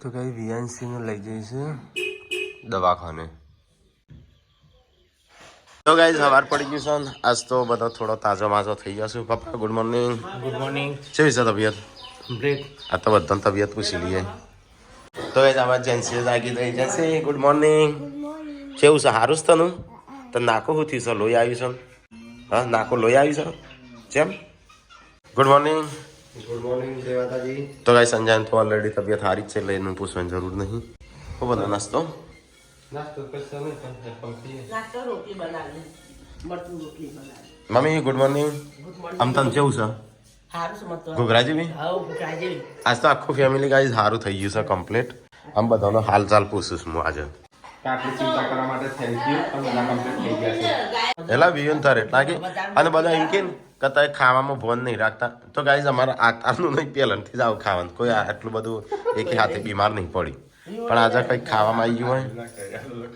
તો કઈ વીએનસી ને લઈ જઈશું દવાખાને. તો ગાઈઝ સવાર પડી ગયું છે આજ તો બધો થોડો તાજો માજો થઈ ગયો છું. પપ્પા ગુડ મોર્નિંગ. Good morning. કેવી છે તબિયત? બ્રેક. આ તો બધાની તબિયત પૂછી લઈએ. તો ગાઈઝ આમાં જેન્સી જાગી ગઈ. Gen Z good morning. કેવું છે? સારું છે તનું? તો નાકો શું થયું છે? લોહી આવ્યું છે? હા નાકો લોહી આવ્યું છે? કેમ? Good morning. ગુડ મોર્નિંગ જય માતાજી. તો ગાઈઝ સંજયને તો ઓલરેડી તબિયત સારી જ છે એટલે એનું પૂછવાની જરૂર નહીં. શું બધો નાસ્તો? નાસ્તો કરશો નહીં પણ પંક્તિ નાસ્તો રોટલી બનાવી મરચું રોટલી બનાવી. Mummy good morning. આમ તને કેવું છે? સારું સમજતો ઘૂઘરા જેવી? હા ભૂખરા જેવી. આજ તો આખું ફેમિલી ગાઈઝ સારું થઈ ગયું છે કમ્પ્લીટ. આમ બધાનો હાલ ચાલ પૂછું છું હું આજે. આટલી ચિંતા કરવા માટે થેન્ક યુ. તમે બધા કમ્પ્લીટ થઈ ગયા છે. એલા વિયન તારે એટલા કે અને બધા એમ કે કતા ખાવામાં ભોન નહીં રાખતા. તો ગાઈઝ અમારા આનું નહીં પહેલાંથી જ આવું ખાવાનું. કોઈ આટલું બધું એક હાથે બીમાર નહીં પડી. પણ આજે કંઈક ખાવામાં આવી ગયું હોય.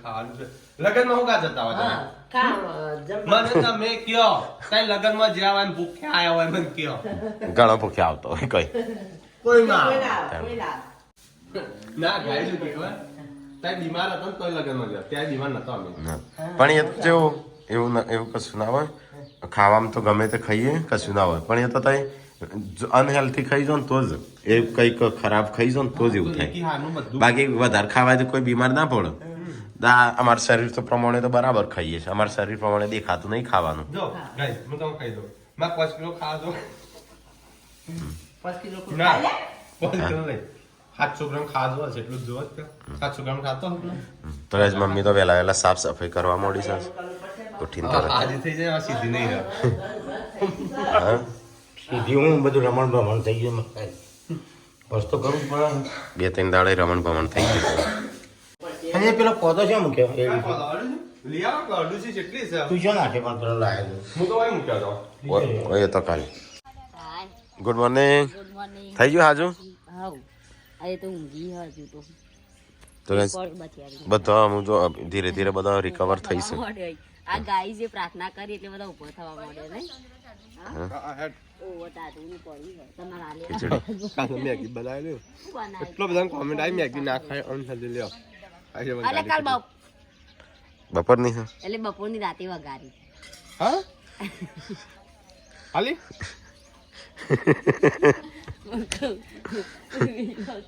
ખાવાનું છે. લગનમાં હું કા જતા હોય તમે? હા ખા મને તમે કયો તાઈ લગનમાં જ્યાં હોય ને ભૂખ્યા આયા હોય મને કયો. ઘણો ભૂખ્યા આવતો હોય કઈ. કોઈ ના કોઈ ના ના ગાય શું કહેવાય તાઈ બીમાર હતો ને તોય લગનમાં ગયા. ત્યાં બીમાર નતો અમે. પણ એ તો જેવું એવું કશું ના હોય. ખાવામાં તો ગમે તે ખાઈએ કશું ના હોય. પણ એ તો તઈ અનહેલ્થી ખાઈ જાઓ ને તો જ એ કંઈક ખરાબ ખાઈ જાઓ ને તો જ એવું થાય. એકી હારનું બધું બાકી વધારે ખાવાય તો કોઈ બીમાર ના પડે. અમારા શરીર તો પ્રમાણે તો બરાબર ખાઈએ છીએ. અમારા શરીર પ્રમાણે દેખાતું નહીં ખાવાનું. જો ગાય હું તમને કહી દઉં માં 5 કિલો ખાવા દો. 5 કિલો ના 5 કિલો નહીં 700 ગ્રામ ખાવા દો એટલું જ જોવો જ 700 ગ્રામ ખાતો હતો. તો આજ મમ્મી તો વહેલા સાફ સફાઈ કરવા માંડી છે. ઉઠીને તરત આજે થઈ જાય સીધી નહીં રહે. હા સીધી હું બધું રમણ ભમણ થઈ ગયું બસ તો કરવું પડે. 2-3 દાડે રમણ ભમણ થઈ ગયું. અને પેલો પોતો છે મૂક્યો લઈ આવો કે અડુસી જેટલી છે તું છે નાખે પણ પેલો લાવ્યો હું તો અહીં મૂક્યો હતો. ઓય તો કાલે ગુડ મોર્નિંગ. Good morning. થઈ ગયું હાજુ? હાઉ અરે તો ઊંઘી હજુ તો તો guys, પગ બચ્યા બધા હું જો ધીરે ધીરે બધા રિકવર થઈ છે. આ ગાય જે પ્રાર્થના કરી એટલે બધા ઊભો થવા માંડે નહીં ઓ તાતું ની પડી હે તમારા આલે ખીચડી કાલે મેગી બનાવી લ્યો. શું બનાવ્યું? એટલો બધા કોમેન્ટ આવી મેગી ના ખાય અન ખાલી લ્યો. અરે કાલ બપોરની છે. એટલે બપોરની રાતે વગારી હા હાલી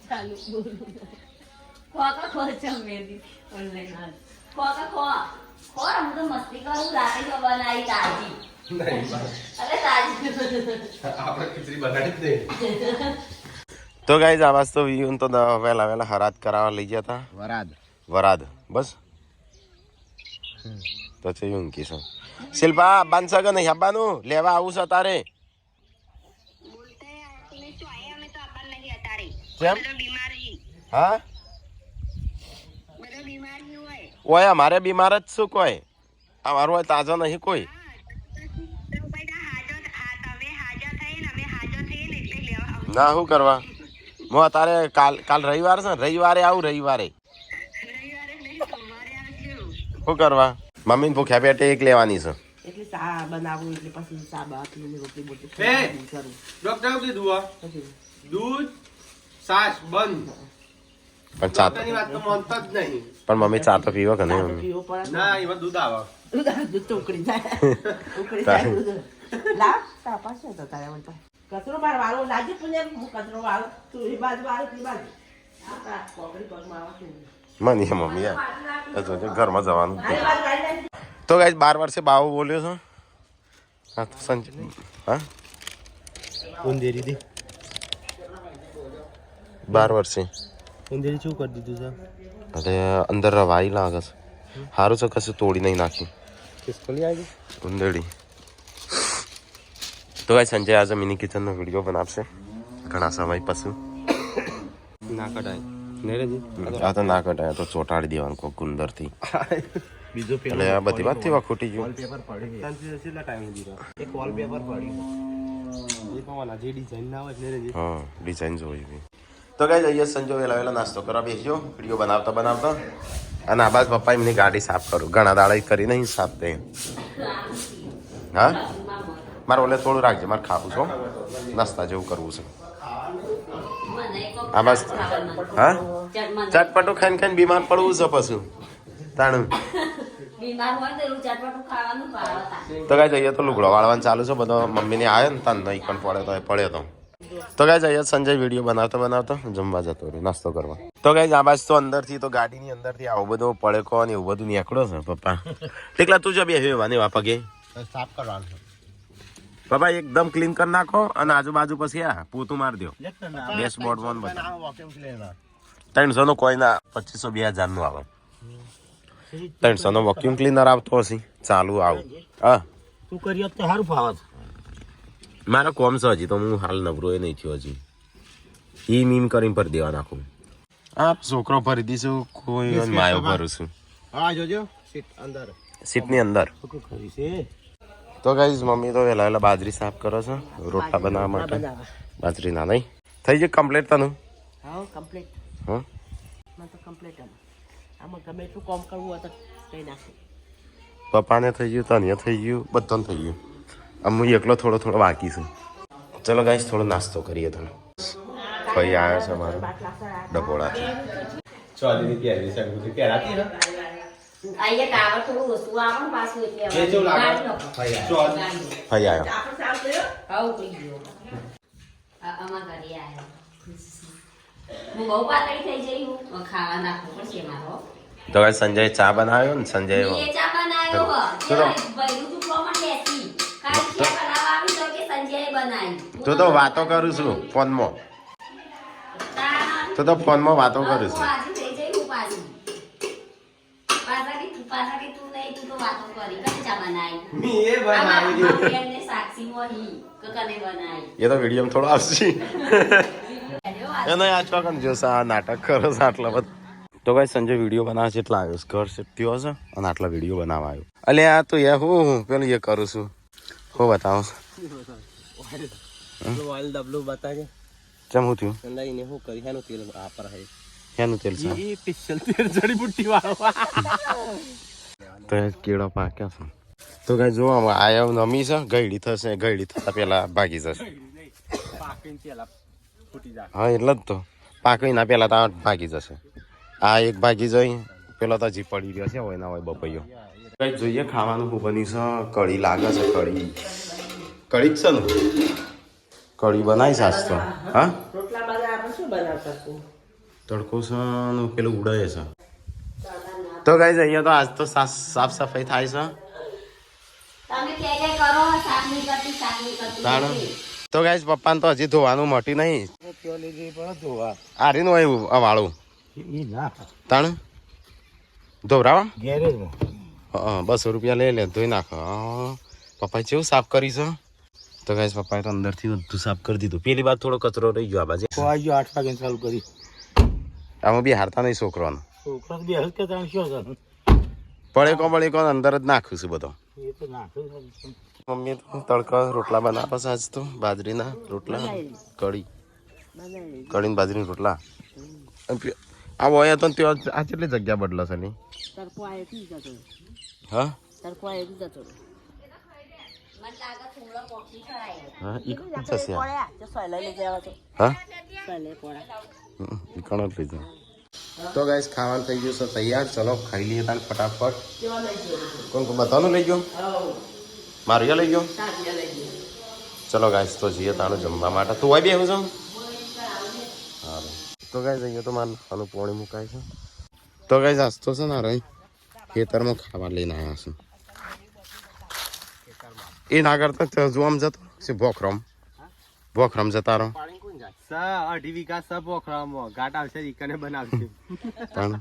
ચાલુ બોલું ખોકા ખો ચમેલી ઓનલાઈન હાલ ખોકા ખો ખો હું તો મસ્તી કરું રાતે જો બનાવી તાજી અરે તાજી આપણે ખીચડી બનાવી જ નહીં. તો ગાઈઝ આવાજ તો વીયુ તો વહેલા હરાજ કરાવવા લઈ ગયા હતા વરાદ બસ. તો છે ઊંઘી છે. શિલ્પા બાંધ સગા નહીં આવવાનું લેવા આવું છે તારે. કેમ? હા ઓય અમારે બીમાર જ શું કોઈ અમારું હોય તાજો નહીં કોઈ. ના શું કરવા હું અત્યારે કાલ રવિવાર છે ને રવિવારે આવું રવિવારે શું કરવા મમ્મીને ભૂખ્યા પેટે એક લેવાની છે. એટલે ચા બનાવું એટલે પછી ચા બાકી રોટલી બોટલી એ! કરું ડોક્ટર શું કીધું આ? દૂધ છાશ બંધ. પણ ચા ડોક્ટરની વાત તો માનતા જ નહીં. પણ મમ્મી ચા તો પીવો કે નહીં ચા તો મમ્મી? પીવો પડે ને. ના એમાં દૂધ આવે. દૂધ તો ઉકળી જાય ઉકળી જાય દૂધ. લાવ ચા પાસે તો તારે મને પાસે. કચરો માર વાળો લાજે પુણે હું કચરો વાળો તું એ બાજુ વાળો તી બાજુ આ કોકડી પગમાં આવે છે મને મમ્મી યાર ઘરમાં જવાનું. આને બાજુ વાળી નાખ. તો ગાઈઝ 12 વર્ષે બાવો બોલ્યો છો. હા તો સંજય હા ઊંધેરી દે 12 વર્ષે ઊંધેરી શું કરી દીધું છે? અરે અંદર રવાઈ લાગે છે. સારું છે કશું તોડી નહીં નાખ્યું ખિસકોલી આવી ઉંદરડી. તો ગાઈઝ સંજય આજે મિની કિચનનો વિડીયો બનાવશે ઘણા સમય પછી. ના કઢાય નહીં આ તો ના કટાય તો ચોટાડી દેવાનું કોઈ ગુંદરથી. બીજો એટલે આ બધી વાત થી ખૂટી ગયું. પેપર પડી કેટલા ટાઈમ દીધો એક વોલપેપર પડ્યું એ પણ જે ડિઝાઇન ના હોય ને હા ડિઝાઇન જોઈ. તો ગાઈઝ અહીંયા સંજો વહેલા નાસ્તો કરવા બેસ્યો વિડીયો બનાવતા અને આ બાદ પપ્પા એમની ગાડી સાફ કરું ઘણા દાડા કરી નહીં સાફ દે. હા મારે ઓલે થોડું રાખજે મારે ખાવું છો નાસ્તા જેવું કરવું છે. મને આ બસ હા ચટમન ચટપટો ખાઈને ખાઈને બીમાર પડવું છે પછી તાણું બીમાર હોય તો એવું ચટપટું ખાવાનું ભાવતા તો કાંઈ જઈએ તો લુગડો વાળવાનું ચાલુ છે બધો મમ્મીને આવ્યો ને તાન નહીં પણ પડ્યો તો કાંઈ જઈએ સંજય વિડીયો બનાવતો જમવા જતો રહ્યો નાસ્તો કરવા તો કાંઈ આ બાજુ તો અંદરથી તો ગાડીની અંદરથી આવું બધો પડેકો ને એવું બધું નીકળ્યો છે પપ્પા એકલા તું જો બે વાની વાપા કે સાફ કરવાનું છે. પપ્પા એકદમ ક્લીન કરી નાખો અને આજુબાજુ પછી આ પોતું મારી દો ડેશબોર્ડ વન બધા 300 નો કોઈ ના 2500 2000 નું આવે 300 નો વેક્યુમ ક્લીનર આવતો હશે ચાલુ આવું હા તું કરી તો સારું ફાવત મારો કોમ છે હજી તો હું હાલ નવરો એ નહીં થયો હજી ઈ મીમ કરીને ભરી દેવા નાખું આ છોકરો ભરી દઈશું કોઈ માયો ભરું છું હા જોજો સીટ અંદર સીટની અંદર ખરી છે તો ગાઈઝ મમ્મી તો વહેલા બાજરી સાફ કરો છો રોટલા બનાવવા માટે બાજરી ના નહીં થઈ ગયું કમ્પ્લીટ તને હા કમ્પ્લીટ હા મને તો કમ્પ્લીટ આમાં ગમે એટલું કામ કરવું હોય તો કઈ નાખે પપ્પાને થઈ ગયું તને થઈ ગયું બધાને થઈ ગયું હું એકલો થોડો બાકી છું ચલો ગાઈઝ થોડો નાસ્તો કરીએ તમે ભાઈ આવ્યો છે મારો ડબોળાથી ચોધરી પહેરી શકું પહેરાતી ને અહીંયા ટાવર થોડું ઓછું આવે ને પાછું એટલે એ જો લાગે ગાડી નાખો. ભાઈ ભાઈ આવ્યો આપણે સાફ કર્યો આવું થઈ ગયું અમાર ઘરે આવ્યો હું બહુ પાતળી થઈ જઈ હું ખાવા નાખવું પડશે મારો તો ગાઈઝ સંજય ચા બનાવ્યો ને સંજય એ ચા બનાવ્યો હો ચલો. બૈરું ચૂકવા માટે હતી ખાલી ચા બનાવવા આવી તો કે સંજયે બનાવી તું તો વાતો કરું છું ફોનમાં તું તો ફોનમાં વાતો કરું છું પાછી થઈ જઈ હું પાછી પાછા કે તું નહીં તું તો વાતો કરી કઈ ચા બનાવી મી એ બનાવી આમાં ફ્રેન્ડને સાક્ષી મોહી કને બનાવી એ તો વિડીયો થોડો આવશે એને આ ચોકન જોશે આ નાટક કરો છો આટલા બધા તો કઈ સંજય વિડીયો બનાવે છે એટલા આવ્યો છે ઘર છે ત્યો છે અને આટલા વિડીયો બનાવવા આવ્યો અલે આ તો યાર હું પેલું એ કરું છું હો બતાવો ઓઇલ ડબલું બતાજે ચમ હું થયું સંદાઈને હું કરી હેનું તેલ વાપર હે એનું તેલ છે એ સ્પેશિયલ તેલ જડીબુટ્ટી વાળો તો એ કેળો પાક્યા છે તો કઈ જો આયા નમી છે ગયડી થશે ગયડી થતા પેલા ભાગી જશે પાકીને તેલા ફૂટી જાય હા એટલે જ તો પાકવી ના પેલા તો ભાગી જશે આ એક ભાગી જઈ પેલો તો હજી પડી રહ્યો છે હોય ના હોય બપૈયો કઈ જોઈએ ખાવાનું શું બની છે કઢી લાગે છે કઢી કઢી જ છે ને કઢી બનાવી સાસ તો હા રોટલા બાદ આપણે શું બનાવતા છું તડકો છે ને પેલું ઉડાય છે તો ગાઈઝ અહીંયા તો આજ તો સાફ સફાઈ થાય છે તમે કે કરો સાફ નહીં તાણ કરતી તો ગાઈઝ પપ્પાને તો હજી ધોવાનું મટી નહીં ત્યો લઈ જઈ પણ ધોવા આરીનું હોય એવું આ વાળું એ ના તાણ ધોવરાવા ગેરેજમાં હા 200 રૂપિયા લઈ લે ધોઈ નાખો હા પપ્પાએ કેવું સાફ કરી છે તો ગાઈઝ પપ્પાએ તો અંદરથી બધું સાફ કરી દીધું પેલી બાદ થોડો કચરો રહી ગયો આ બાજુ તો આ ગયો 8 વાગે ચાલુ કરી આમાં બી હારતા નહીં છોકરાને છોકરા બે હજ કે તાણ શું છે પડે કો અંદર જ નાખું છું બધો એ તો નાખ્યું મમ્મી તો તડકા રોટલા બનાવે છે આજ તો બાજરીના રોટલા કઢી કઢીને બાજરીના રોટલા આ હોય તો ત્યાં આ કેટલી જગ્યા બદલે છે નહીં તડકો આવી જતો હા તડકો આવી જતો મને લાગે થોડો પોકી ખરાય હા ઈ કોણ થશે આ? પડ્યા તો સોયલા લઈ જવા તો હા સોયલે પડ્યા ઈ કોણ જ લઈ જાઓ તો ગાઈસ ખાવાનું થઈ ગયું છે તૈયાર ચલો ખાઈ લઈએ તાન ફટાફટ કેવા લઈ ગયો કોણ કોણ બધાનું લઈ ગયો હવ મારિયા લઈ ગયો તાજિયા લઈ ગયો ચલો ગાઈસ તો જઈએ તાનું જમવા માટે તું હોય બી એવું છું હા તો ગાઈસ અહીંયા તો મારે આનું પોણી મુકાય છે તો ગાઈસ આજ તો છે ને રહી ખેતરમાં ખાવા લઈને આવ્યા છું એ ના કરતા જો આમ જતો છે ભોખરમ જતા રહો પાણી કોણ જાય સા 2.5 વીઘા સા પોખરામાં ઘાટ આવશે ઈકને બનાવશે પણ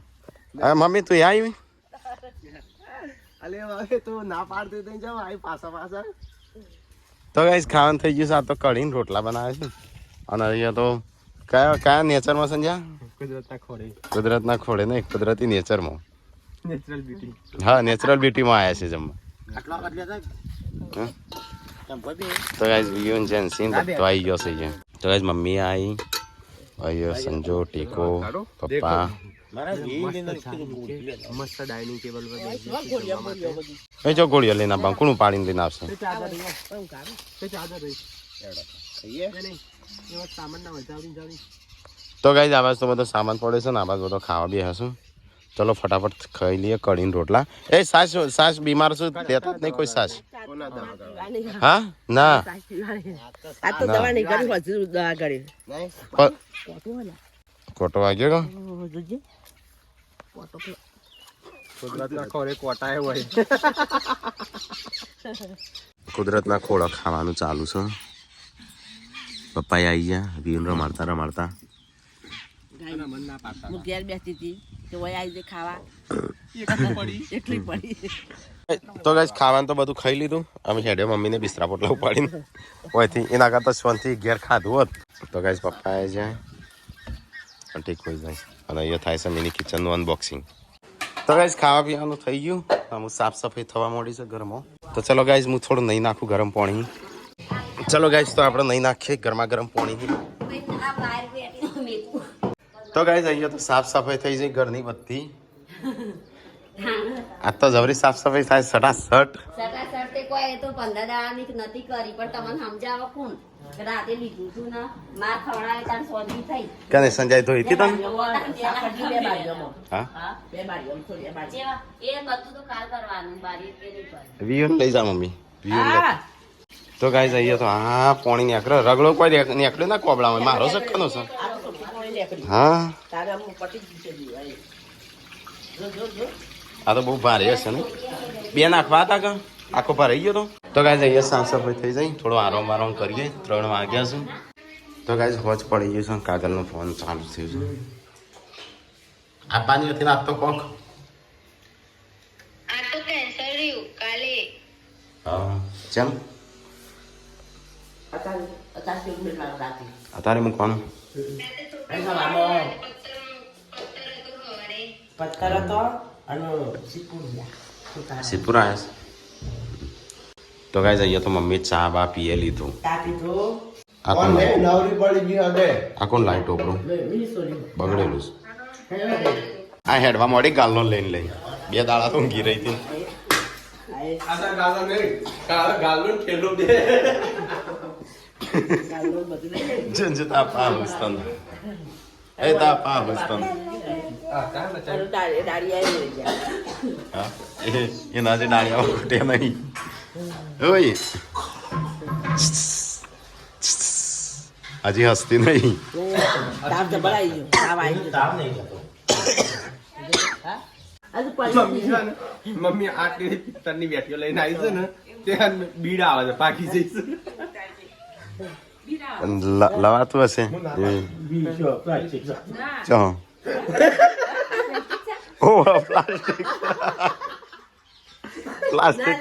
હા મમ્મી તું આવી અલે હવે તો ના પાડતી દઈ જાવ આઈ પાછા તો ગાઈસ ખાવાનું થઈ ગયું છે આ તો કઢીને રોટલા બનાવે છે અને અહીંયા તો કયા નેચરમાં સંજ્યા કુદરતના ખોડે કુદરતના ખોડે નહીં કુદરતી નેચરમાં નેચરલ બ્યુટી હા નેચરલ બ્યુટીમાં આવ્યા છે જમવા આટલા બદલ્યા થાય હા? ચંપલ બે તો ગાઈસ વિયન જેન્સીન બધો આવી ગયો છે અહીંયા તો ગાઈસ મમ્મી આવી ભાઈઓ સંજો ટીકો પપ્પા મસ્ત ડાઇનિંગ ટેબલ પર એ જો ગોળીઓ લઈને આપવા કોણ પાડીને લઈને આવશે ચાદર રહી ખાઈએ નહીં એવા સામાન ના વધારી જાવી તો ગાઈઝ આવાજ તો બધો સામાન પડે છે ને આવાજ બધો ખાવા બી હશું ચલો ફટાફટ ખાઈ લઈએ કઢીને રોટલા એ સાસ બીમાર છું દેતા જ નહીં કોઈ સાસ હા ના આ તો દવા નહીં કરી હજુ દવા કરી ખોટો વાગ્યો જોજે કુદરતના ખોરે કોટાય હોય કુદરતના ખોળા ખાવાનું ચાલુ છે પપ્પા આવી ગયા વીર રમાડતા રમાડતા હું ઘેર બેસતી હતી તો વય આવી જાય ખાવા એટલી પડી તો ગાઈઝ ખાવાનું તો બધું ખાઈ લીધું અમે હેડે મમ્મીને બિસ્તરા પોટલા ઉપાડીને હોયથી એના કરતાં સ્વનથી ઘેર ખાધું હોત તો ગાઈઝ પપ્પા આવી જાય ઠીક હોય જાય અને અહીંયા થાય છે મિની કિચનનું અનબોક્સિંગ તો ગાઈઝ ખાવા પીવાનું થઈ ગયું અમુક સાફ સફાઈ થવા માંડી છે ઘરમાં તો ચલો ગાઈઝ હું થોડું નહીં નાખું ગરમ પાણી ચલો ગાઈઝ તો આપણે નહીં નાખીએ ગરમા ગરમ પાણી તો ગાઈઝ અહીંયા તો સાફ સફાઈ થઈ જાય ઘરની બધી આજ તો જબરી સાફ સફાઈ થાય સટાસટ સટાસટ તે કોઈ તો 15 દાડાની નથી કરી પણ તમને સમજાવો કોણ રાતે લીધું તું ને માર ખવડાવે તાર સોજી થઈ કેને સંજય ધોઈ હતી તમે બે બાજુમાં હા બે બાજુમાં થોડી બાજુ જેવા એ બધું તો કાલ કરવાનું બારી કે નહીં કરવાનું વિયન લઈ જા મમ્મી વિયન તો ગાઈઝ અહીંયા તો હા પાણી નીકળે રગડો કોઈ નીકળ્યો ના કોબળામાં મારો સખનો છે હા તારા હું પટી જ છે આ તો બહુ ભારે હશે ને બે નાખવા હતા કે આખો ભરાઈ ગયો તો ગાઈઝ અહીંયા સાફ સફાઈ થઈ જાય થોડો આરામ વારામ કરીએ 3 વાગ્યા છે તો ગાઈઝ હોજ પડી ગયું છે કાજલનો ફોન ચાલુ થયો છે આપવાની હતી ને આજ તો કોક આ તો કેન્સર રહ્યું કાલે હા ચમ અત્યારે કેવું લાગે રાતે અત્યારે મૂકવાનું પત્તર હતો અને સિપુરિયા સિદ્ધપુર આવ્યા તો ગાઈઝ અહીંયા તો મમ્મી ચા બા પીએ લીધું તાપી તો આ કોણ નવરી પડી ગઈ અડે આ કોણ લાઈટ ઓપરું મિની સોરી બગડેલું છે આ હેડવા મોડી ગાલનો લઈને લઈ 2 દાડા તો ઊંઘી રહી હતી જંજ તાપા હસ્તન એ તાપા હસ્તન દાડી આવી ગયા હા એના જે ડાળિયા ઉઠે નહીં ઓય હજી હસતી નહીં તાપ તો બળાઈ ગયો તાપ આવી ગયો તાવ નહીં જતો હજુ મમ્મી છે પડી ને મમ્મી આટલી પિત્તરની બેટીઓ લઈને આવી છે ને તે બીડા આવે છે પાકી જઈશ લવાતું હશે ચો ઓ પ્લાસ્ટિક પ્લાસ્ટિક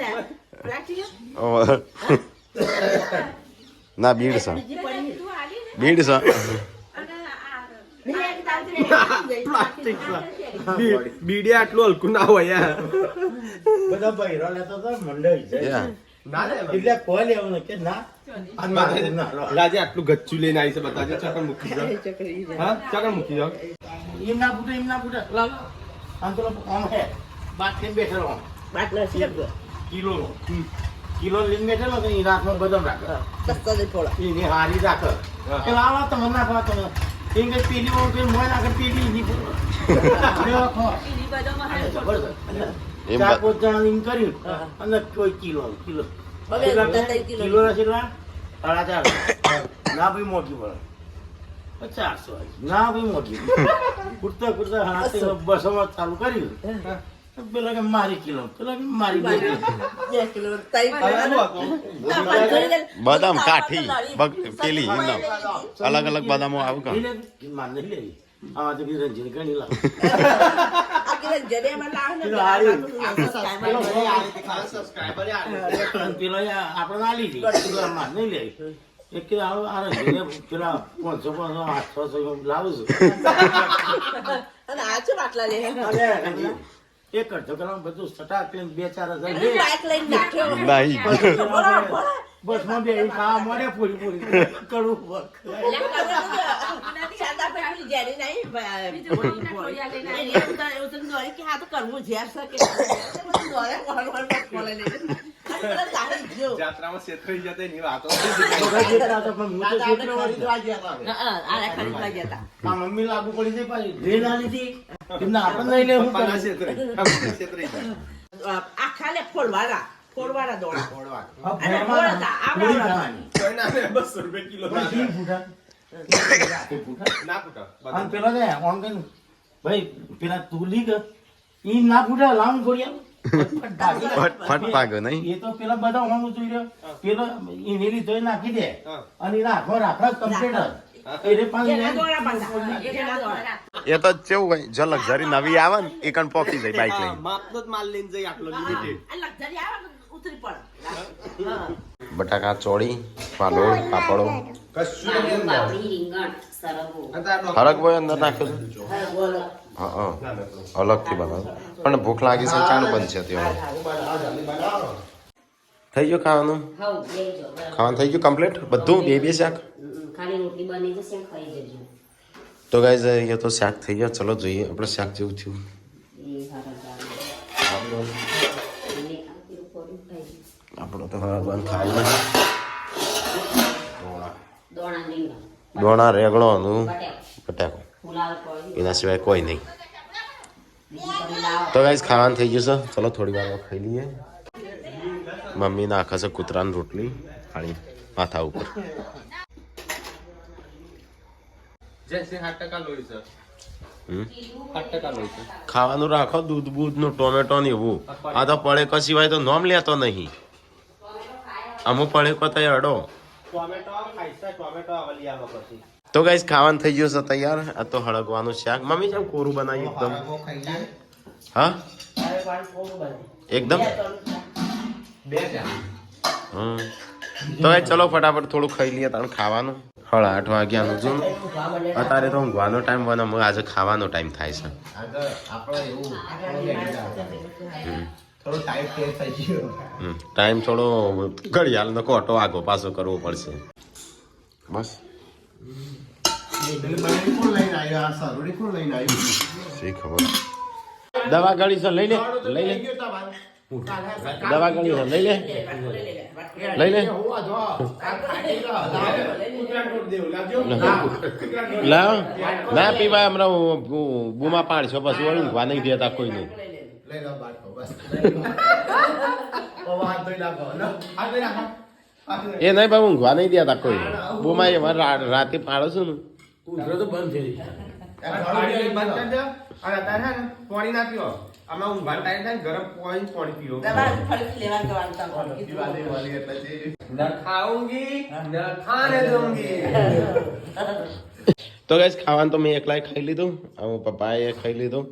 ના બીડ છે બીડ છે બીડી આટલું હલકું ના હોય યાર બધા બૈરો લેતો તો મંડળી છે Yeah. ના લે એટલે કોઈ લેવું કે ના રાજે આટલું ગચ્ચું લઈને આવી છે બતાજો ચકન મૂકી જાઓ હા ચકન મૂકી જાઓ એમ ના ફૂટે આમ તો આમ હે બાદ લઈને બેઠેલો બાટલા સિલેબ કિલો લઈને બેઠેલો તો એ રાતનો બદામ રાખે સસ્તા દે થોડા એની હારી રાખે કે લાવા તમે નાખવા તમે એમ કે પેલી ઓર કે મોય નાખે પેલી ની એમ ચાર પાંચ જણા એમ કર્યું અને કોઈ કિલો બબે દત્તાઈ કિલો કિલો ના કેટલા 4.5 ના ભાઈ મોટી પડે 50 ના ભાઈ મોટી કુર્તા હાથે બસમાં ચાલુ કર્યું પેલા કે મારી કિલો પેલા કે મારી બે 2 કિલો તઈ બદામ કાઠી પેલી એમના અલગ અલગ બદામો આવું કા માન નહીં લેવી આમાં તો બીજા જીન ગણી લાવ આગળ જડે માં લાવ ને પેલો આપણે ના લીધી માન નહીં લેવી એક કિલો આવો આ પેલા 500 800 લાવું છું અને આ શું બાટલા લે એક અડધો કલાક બધું સટાક લઈને 2-4 હજાર બાઈક લઈને નાખ્યો નહીં બસ માં બે ખાવા મળે પૂરી કરું સાદા પેલી જેરી નહીં એવું તો કે હા તો કરવું ઝેર છે કે દોરે કોણ બોલે ને પેલા તારી જો જાત્રામાં છેતરાઈ જતા એની વાતો બધા જેટલા હતા પણ હું તો દાદા આપણે છેતરવા ખરીદવા ગયા હતા. આ ખરીદવા ગયા હતા આ મમ્મી લાગુ પડી છે પાછી ડ્રેન આલી હતી એમને આપણને લઈ લે હું પપ્પાના કરું? છેતરાઈ જાય. આખા ને ફોડવાળા દોડા આ અને ફોડમાં ફોડ હતા, આ પૂરી વાળા. ખાવાની. કોઈ ના લે, 200 રૂપિયા કિલો પણ ઘી ફૂટા. ના ફૂટા. અને પેલા ને ઓન કરીને, ભાઈ પેલા તું લીક ઈ ના ફૂટા લાવું થોડી આમ. ફટ પાગ્યો નહીં એ તો પેલા બધા ઓમ જોઈ રહ્યો પેલો ઈને લીધો એ નાખી દે હા. અને એ રાખો કમ્પ્લીટ એટલે પાછી એના દોડા બાંધા. એના દોડા. એ તો કેવું હોય જો લક્ઝરી નવી આવે ને એ કણ પોકી જાય બાઈક હા, લઈને માપનો જ માલ લઈને જઈ આટલો limited. આ લક્ઝરી આવે ને ઉતરી પડે હા. બટાકા ચોળી પાલોડ પાપડો પાપડી રીંગણ સરગવો હરક ભાઈ અંદર નાખ્યો છે હા, બોલો. હા અલગથી બનાવ પણ ભૂખ લાગી છે ચાણ બનશે ત્યાં થઈ ગયું ખાવાનું હવ લેજો બરાબર. ખાવાનું થઈ ગયું કમ્પ્લીટ બધું બે શાક ખાલી રોટલી બની જશે ને ખાઈ જજો તો ગાઈઝ અહીંયા તો શાક થઈ ગયા ચલો જોઈએ આપણે શાક જેવું થયું એ સારા ચાલે એને આ પેલું પડ્યું ખાઈ જજો. આપણો તો હવે બંધ થાય નહીં દોણા રીંગણ દોણા રેગણોનું બટાકા બટાકો ફુલાવર પડ્યું એના સિવાય કોઈ નહીં બીજી કઢી લાવો તો ગાઈઝ ખાવાનું થઈ ગયું છે ચલો થોડી વાર ખાઈ લઈએ મમ્મી નાખે છે કૂતરાની રોટલી ખાલી માથા ઉપર જેસે 8% લોહી છે. હમ 8% લોહી છે. ખાવાનું રાખો દૂધ બૂધ નું ટોમેટો ને એવું આ તો પડેકો સિવાય તો નોમ લેતો નહીં અમુક પડેકો તો અડો ટોમેટો ખાઈશ ટોમેટો આવલી આલો પછી. તો ગાઈસ ખાવાનું થઈ ગયું છે તૈયાર આ તો હળગવાનું શાક મમ્મી જેમ કોરું બનાવ્યું એકદમ હા તારે વાળ કોણ બને? એકદમ બે જા. હમ તો ગાઈસ ચલો ફટાફટ થોડું ખાઈ લઈએ તાણ ખાવાનું 8:30 વાગ્યાનું જો અત્યારે તો ઊંઘવાનો ટાઈમ બને આજે ખાવાનો ટાઈમ થાય છે ટાઈમ થોડો ઘડિયાળ નો કોટો આગો પાછો કરવો પડશે બસ શી ખબર દવા ગળી છે લઈ લે દવા ગળી છે લઈ લે લાવ ના પીવાય હમણાં બૂમા પાડશો પછી ઊંઘવા નહીં દેતા કોઈ નહીં એ નહીં ભાઈ ઊંઘવા નહીં દેતા કોઈ બૂમા એમાં રાતે પાડો છો ને તો બંધ થઈ પાણી ના પીવો આમાં ઊંઘવાનો ટાઈમ થાય ગરમ પાણી પીવો. દવા ફરીથી લેવા જવાનું કામ કરો. ના ખાઉંગી ના ખાને દઉંગી. તો ગાઈસ ખાવાનું તો મેં એકલાય ખાઈ લીધું હું પપ્પાએ ખાઈ લીધું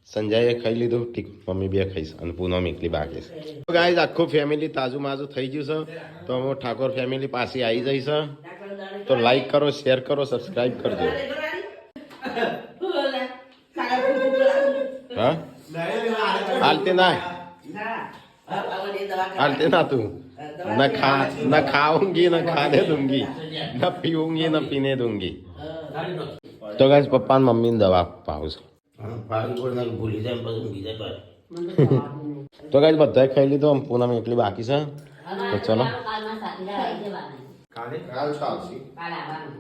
સંજયે ખાઈ લીધું ઠીક મમ્મી બે ખાઈશ અને પૂનમ એકલી બાકી છે તો ગાઈસ આખું ફેમિલી તાજું માજું થઈ ગયું છે તો અમે ઠાકોર ફેમિલી પાસે આવી જઈ છે તો લાઈક કરો શેર કરો સબસ્ક્રાઇબ કરજો હા હાલતે ના हालते ना तू न खाऊंगी न खाने दूंगी न पीऊंगी न पीने दूंगी तो गाइस पप्पा ने मम्मी ने दवा पाऊस ભૂલી જાય પછી ઊંઘી જાય બસ. तो गाइस બધા ખાઈ લીધો આમ પૂનમ એકલી બાકી છે તો ચલો કાલમાં સાથે આવી જવાના કાલે કાલ આવવાનું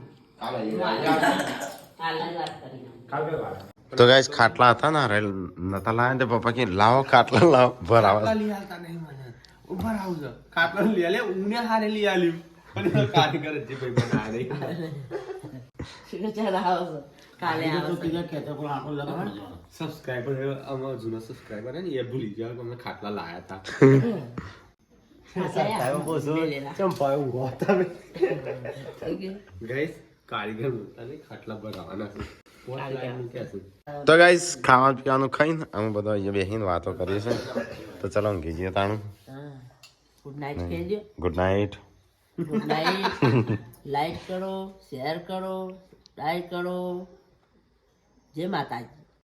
કાલ જ વાત કરી કાલે વાર તો ગાइस ખાટલા હતા ને રેલ નતા લાયા ને પપ્પા કે લાવો ખાટલા લાવો ભરાવા લઈ આવતા નહીં મને ઉભા રાવ છે ખાટલો લઈ આલે ઉને હારે લઈ આલ્યું પણ કારીગર જે ભાઈ બનાવે નહીં કાલે તો આવશે. કીધા કહેતા પણ આપણે લગાવવા જવાનું. સબસ્ક્રાઇબર અમારા જૂના સબસ્ક્રાઇબર હે ને એ ભૂલી ગયા કે અમે ખાટલા લાયા હતા ચંપા ઊંઘો હતા ગાઈસ કારીગર બોલતા નહીં ખાટલા ભરાવાના છે તો ગાઈસ ખાવા પીવાનું ખાઈને અમે બધા અહીંયા બેસીને વાતો કરીએ છીએ તો ચલો ઊંઘી જઈએ તાણું ગુડ નાઇટ કહેજો. Good night good night. Like કરો, શેર કરો, લાઈક કરો. જય માતાજી.